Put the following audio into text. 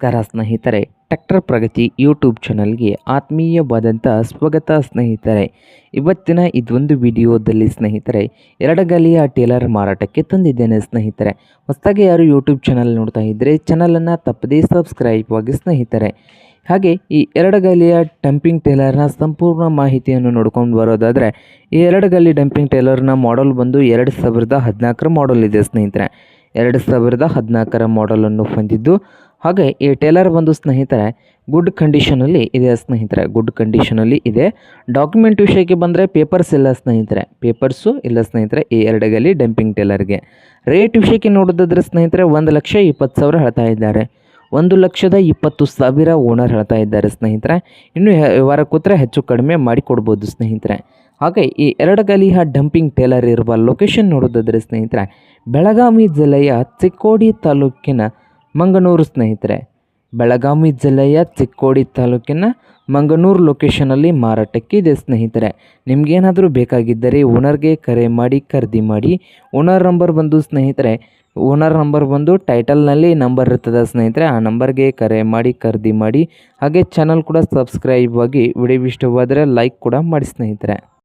ನಮಸ್ಕಾರ ಸ್ನೇಹಿತರೆ, ಟ್ರ್ಯಾಕ್ಟರ್ ಪ್ರಗತಿ ಯೂಟ್ಯೂಬ್ ಚಾನಲ್ಗೆ ಆತ್ಮೀಯವಾದಂಥ ಸ್ವಾಗತ ಸ್ನೇಹಿತರೆ. ಇವತ್ತಿನ ಇದೊಂದು ವಿಡಿಯೋದಲ್ಲಿ ಸ್ನೇಹಿತರೆ ಎರಡಗಾಲಿಯ ಟೇಲರ್ ಮಾರಾಟಕ್ಕೆ ತಂದಿದ್ದೇನೆ ಸ್ನೇಹಿತರೆ. ಹೊಸದಾಗಿ ಯಾರು ಯೂಟ್ಯೂಬ್ ಚಾನಲ್ ನೋಡ್ತಾ ಇದ್ದರೆ ಚಾನಲನ್ನು ತಪ್ಪದೇ ಸಬ್ಸ್ಕ್ರೈಬ್ ಆಗಿ ಸ್ನೇಹಿತರೆ. ಹಾಗೆ ಈ ಎರಡಗಾಲಿಯ ಡಂಪಿಂಗ್ ಟೇಲರ್ನ ಸಂಪೂರ್ಣ ಮಾಹಿತಿಯನ್ನು ನೋಡ್ಕೊಂಡು ಬರೋದಾದರೆ, ಈ ಎರಡಗಾಲಿ ಡಂಪಿಂಗ್ ಟೇಲರ್ನ ಮಾಡಲ್ ಬಂದು 2014 ಮಾಡಲ್ ಇದೆ ಸ್ನೇಹಿತರೆ. 2014 ಮಾಡಲನ್ನು ಹೊಂದಿದ್ದು, ಹಾಗೆ ಈ ಟೇಲರ್ ಬಂದು ಸ್ನೇಹಿತರೆ ಗುಡ್ ಕಂಡೀಷನಲ್ಲಿ ಇದೆ ಸ್ನೇಹಿತರೆ. ಗುಡ್ ಕಂಡೀಷನಲ್ಲಿ ಇದೆ. ಡಾಕ್ಯುಮೆಂಟ್ ವಿಷಯಕ್ಕೆ ಬಂದರೆ ಪೇಪರ್ಸ್ ಇಲ್ಲ ಸ್ನೇಹಿತರೆ, ಪೇಪರ್ಸು ಇಲ್ಲ ಸ್ನೇಹಿತರೆ ಈ ಎರಡಗಾಲಿ ಡಂಪಿಂಗ್ ಟೇಲರ್ಗೆ. ರೇಟ್ ವಿಷಯಕ್ಕೆ ನೋಡೋದಾದ್ರೆ ಸ್ನೇಹಿತರೆ 1,20,000 ಹೇಳ್ತಾ ಇದ್ದಾರೆ. 1,20,000 ಓನರ್ ಹೇಳ್ತಾ ಇದ್ದಾರೆ ಸ್ನೇಹಿತರೆ. ಇನ್ನು ವಾರ ಕೂತ್ರೆ ಹೆಚ್ಚು ಕಡಿಮೆ ಮಾಡಿಕೊಡ್ಬೋದು ಸ್ನೇಹಿತರೆ. ಹಾಗೆ ಈ ಎರಡಗಾಲಿಯ ಡಂಪಿಂಗ್ ಟೇಲರ್ ಇರುವ ಲೊಕೇಶನ್ ನೋಡೋದಾದರೆ ಸ್ನೇಹಿತರೆ ಬೆಳಗಾವಿ ಜಿಲ್ಲೆಯ ಚಿಕ್ಕೋಡಿ ತಾಲೂಕಿನ ಮಂಗನೂರು ಸ್ನೇಹಿತರೆ. ಬೆಳಗಾವಿ ಜಿಲ್ಲೆಯ ಚಿಕ್ಕೋಡಿ ತಾಲೂಕಿನ ಮಂಗನೂರು ಲೊಕೇಶನಲ್ಲಿ ಮಾರಾಟಕ್ಕೆ ಇದೆ ಸ್ನೇಹಿತರೆ. ನಿಮಗೇನಾದರೂ ಬೇಕಾಗಿದ್ದರೆ ಓನರ್ಗೆ ಕರೆ ಮಾಡಿ ಖರೀದಿ ಮಾಡಿ. ಓನರ್ ನಂಬರ್ ಬಂದು ಸ್ನೇಹಿತರೆ, ಓನರ್ ನಂಬರ್ ಬಂದು ಟೈಟಲ್ನಲ್ಲಿ ನಂಬರ್ ಇರ್ತದೆ ಸ್ನೇಹಿತರೆ. ಆ ನಂಬರ್ಗೆ ಕರೆ ಮಾಡಿ ಖರೀದಿ ಮಾಡಿ. ಹಾಗೆ ಚಾನಲ್ ಕೂಡ ಸಬ್ಸ್ಕ್ರೈಬ್ ಆಗಿ. ವಿಡಿಯೋ ಇಷ್ಟವಾದರೆ ಲೈಕ್ ಕೂಡ ಮಾಡಿ ಸ್ನೇಹಿತರೆ.